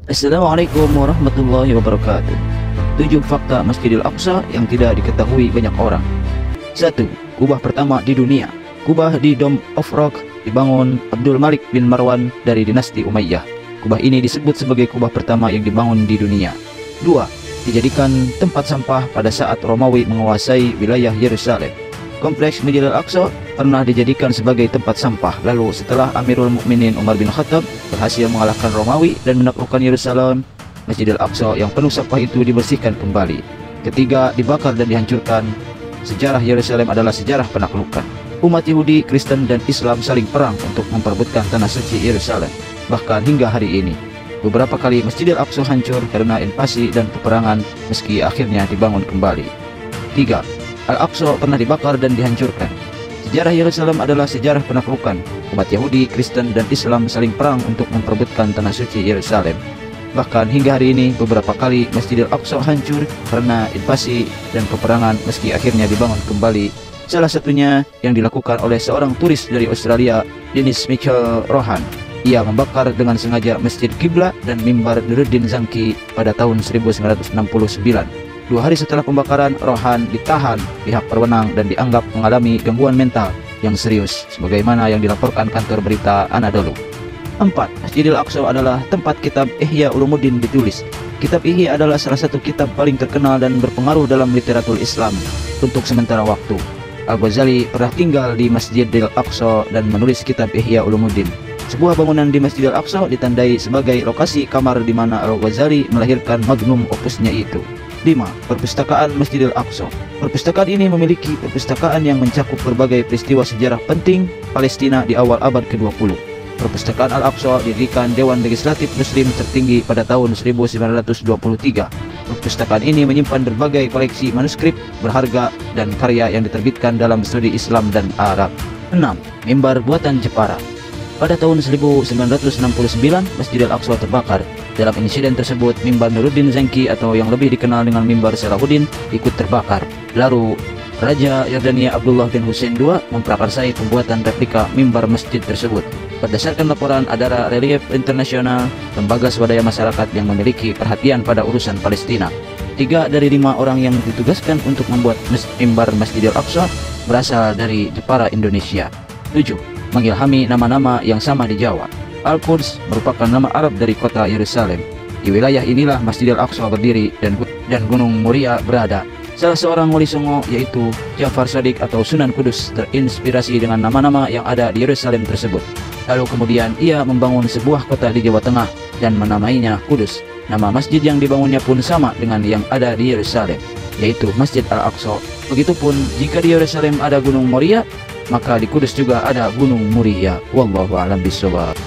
Assalamualaikum warahmatullahi wabarakatuh. 7 fakta Masjidil Aqsa yang tidak diketahui banyak orang. 1. Kubah pertama di dunia. Kubah di Dome of Rock dibangun Abdul Malik bin Marwan dari dinasti Umayyah. Kubah ini disebut sebagai kubah pertama yang dibangun di dunia. 2. Dijadikan tempat sampah pada saat Romawi menguasai wilayah Yerusalem. Kompleks Masjidil Aqsa pernah dijadikan sebagai tempat sampah. Lalu setelah Amirul Mukminin Umar bin Khattab berhasil mengalahkan Romawi dan menaklukkan Yerusalem, Masjidil Aqsa yang penuh sampah itu dibersihkan kembali. Ketiga, dibakar dan dihancurkan. Sejarah Yerusalem adalah sejarah penaklukan. Umat Yahudi, Kristen, dan Islam saling perang untuk memperebutkan tanah suci Yerusalem. Bahkan hingga hari ini, beberapa kali Masjidil Aqsa hancur karena invasi dan peperangan, meski akhirnya dibangun kembali. 3. Al-Aqsa pernah dibakar dan dihancurkan. Sejarah Yerusalem adalah sejarah penaklukan. Umat Yahudi, Kristen, dan Islam saling perang untuk memperebutkan tanah suci Yerusalem. Bahkan hingga hari ini, beberapa kali Masjidil Aqsa hancur karena invasi dan peperangan, meski akhirnya dibangun kembali. Salah satunya yang dilakukan oleh seorang turis dari Australia, Dennis Mitchell Rohan. Ia membakar dengan sengaja Masjid Qibla dan mimbar Nuruddin Zanki pada tahun 1969. 2 hari setelah pembakaran, Rohan ditahan pihak berwenang dan dianggap mengalami gangguan mental yang serius, sebagaimana yang dilaporkan kantor berita Anadolu. 4. Masjidil Aqsa adalah tempat kitab Ihya Ulumuddin ditulis. Kitab Ihya adalah salah satu kitab paling terkenal dan berpengaruh dalam literatur Islam untuk sementara waktu. Al-Ghazali pernah tinggal di Masjidil Aqsa dan menulis kitab Ihya Ulumuddin. Sebuah bangunan di Masjidil Aqsa ditandai sebagai lokasi kamar di mana Al-Ghazali melahirkan magnum opusnya itu. 5. Perpustakaan Masjidil Aqsa. Perpustakaan ini memiliki perpustakaan yang mencakup berbagai peristiwa sejarah penting Palestina di awal abad ke-20. Perpustakaan Al-Aqsa didirikan Dewan Legislatif Muslim tertinggi pada tahun 1923. Perpustakaan ini menyimpan berbagai koleksi manuskrip berharga dan karya yang diterbitkan dalam studi Islam dan Arab. 6. Mimbar buatan Jepara. Pada tahun 1969, Masjidil Aqsa terbakar. Dalam insiden tersebut, mimbar Nuruddin Zanki atau yang lebih dikenal dengan mimbar Salahuddin ikut terbakar. Lalu, Raja Yordania Abdullah bin Hussein II memprakarsai pembuatan replika mimbar masjid tersebut. Berdasarkan laporan Adara Relief Internasional, lembaga swadaya masyarakat yang memiliki perhatian pada urusan Palestina, 3 dari 5 orang yang ditugaskan untuk membuat mimbar Masjidil Aqsa berasal dari Jepara, Indonesia. 7. Mengilhami nama-nama yang sama di Jawa. Al-Quds merupakan nama Arab dari kota Yerusalem. Di wilayah inilah Masjidil Aqsa berdiri dan Gunung Muria berada. Salah seorang wali Songo yaitu Ja'far Shadiq atau Sunan Kudus terinspirasi dengan nama-nama yang ada di Yerusalem tersebut. Lalu kemudian ia membangun sebuah kota di Jawa Tengah dan menamainya Kudus. Nama masjid yang dibangunnya pun sama dengan yang ada di Yerusalem, yaitu Masjid Al-Aqsa. Begitupun jika di Yerusalem ada Gunung Moria, maka di Kudus juga ada Gunung Muria. Wallahu a'lam bishawab.